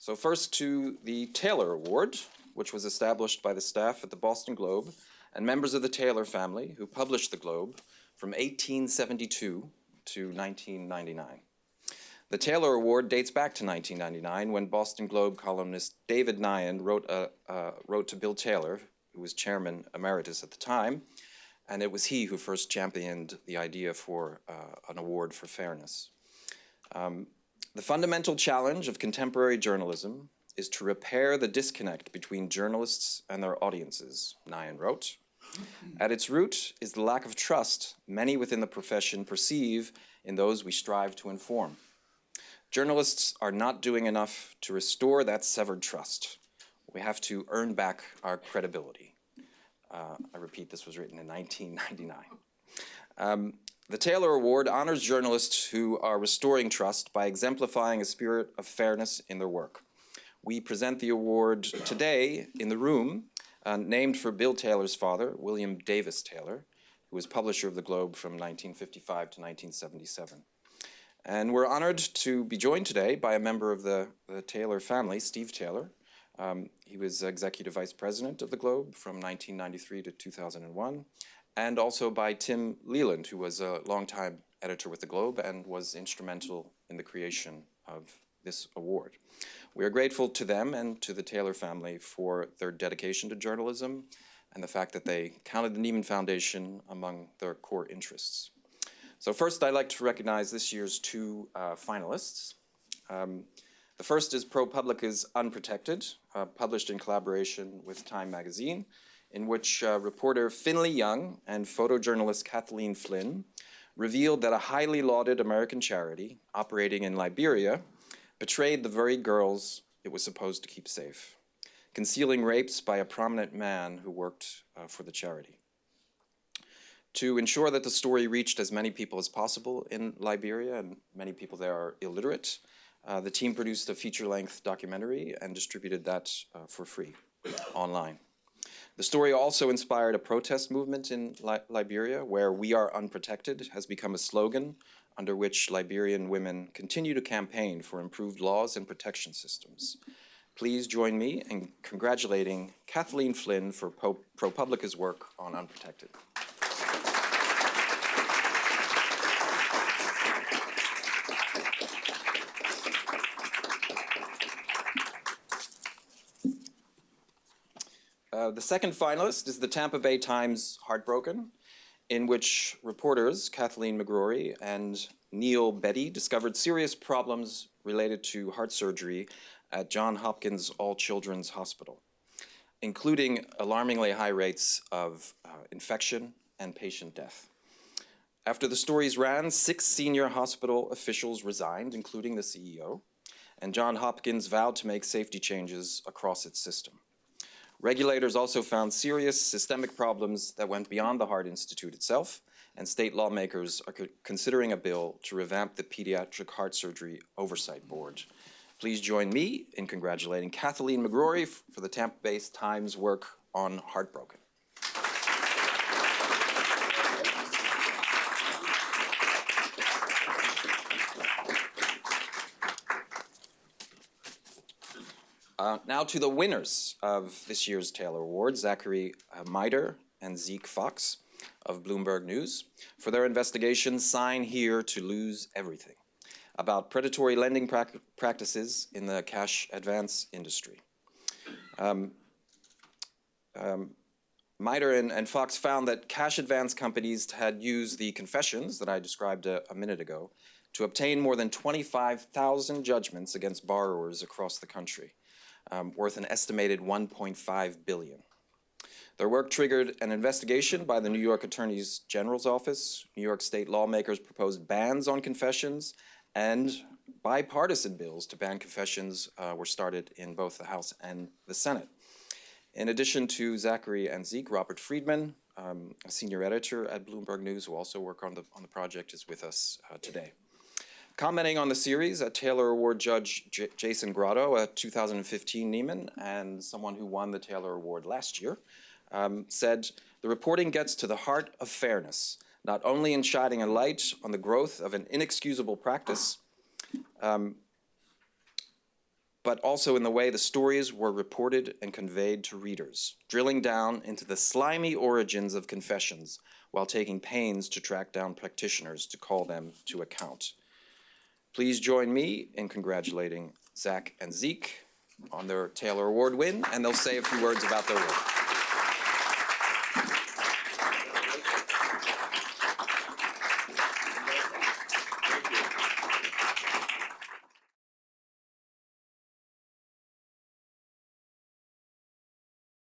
So first to the Taylor Award, which was established by the staff at the Boston Globe and members of the Taylor family who published the Globe from 1872 to 1999. The Taylor Award dates back to 1999 when Boston Globe columnist David Nieman wrote to Bill Taylor, who was chairman emeritus at the time, and it was he who first championed the idea for an award for fairness. The fundamental challenge of contemporary journalism is to repair the disconnect between journalists and their audiences, Nieman wrote. At its root is the lack of trust many within the profession perceive in those we strive to inform. Journalists are not doing enough to restore that severed trust. We have to earn back our credibility. I repeat, this was written in 1999. The Taylor Award honors journalists who are restoring trust by exemplifying a spirit of fairness in their work. We present the award today in the room, named for Bill Taylor's father, William Davis Taylor, who was publisher of the Globe from 1955 to 1977. And we're honored to be joined today by a member of the Taylor family, Steve Taylor. He was executive vice president of the Globe from 1993 to 2001. And also by Tim Leland, who was a longtime editor with the Globe and was instrumental in the creation of this award. We are grateful to them and to the Taylor family for their dedication to journalism and the fact that they counted the Nieman Foundation among their core interests. So first, I'd like to recognize this year's two finalists. The first is ProPublica's Unprotected, published in collaboration with Time magazine, in which reporter Finley Young and photojournalist Kathleen Flynn revealed that a highly lauded American charity operating in Liberia betrayed the very girls it was supposed to keep safe, concealing rapes by a prominent man who worked for the charity. To ensure that the story reached as many people as possible in Liberia, and many people there are illiterate, the team produced a feature-length documentary and distributed that for free online. The story also inspired a protest movement in Liberia, where "We Are Unprotected" has become a slogan under which Liberian women continue to campaign for improved laws and protection systems. Please join me in congratulating Kathleen Flynn for ProPublica's work on Unprotected. The second finalist is the Tampa Bay Times Heartbroken, in which reporters Kathleen McGrory and Neil Betty discovered serious problems related to heart surgery at Johns Hopkins All Children's Hospital, including alarmingly high rates of infection and patient death. After the stories ran, 6 senior hospital officials resigned, including the CEO, and Johns Hopkins vowed to make safety changes across its system. Regulators also found serious systemic problems that went beyond the Heart Institute itself, and state lawmakers are considering a bill to revamp the Pediatric Heart Surgery Oversight Board. Please join me in congratulating Kathleen McGrory for the Tampa Bay Times work on Heartbroken. Now to the winners of this year's Taylor Award, Zachary Mider and Zeke Fox of Bloomberg News, for their investigation, Sign Here to Lose Everything, about predatory lending practices in the cash advance industry. Mider and Fox found that cash advance companies had used the confessions that I described a minute ago to obtain more than 25,000 judgments against borrowers across the country, worth an estimated $1.5 billion. Their work triggered an investigation by the New York Attorney General's office. New York state lawmakers proposed bans on confessions, and bipartisan bills to ban confessions were started in both the House and the Senate. In addition to Zachary and Zeke, Robert Friedman, a senior editor at Bloomberg News who also work on the project, is with us today. Commenting on the series, a Taylor Award judge, Jason Grotto, a 2015 Nieman, and someone who won the Taylor Award last year, said, "The reporting gets to the heart of fairness, not only in shining a light on the growth of an inexcusable practice, but also in the way the stories were reported and conveyed to readers, drilling down into the slimy origins of confessions while taking pains to track down practitioners to call them to account. Please join me in congratulating Zach and Zeke on their Taylor Award win, and they'll say a few words about their work.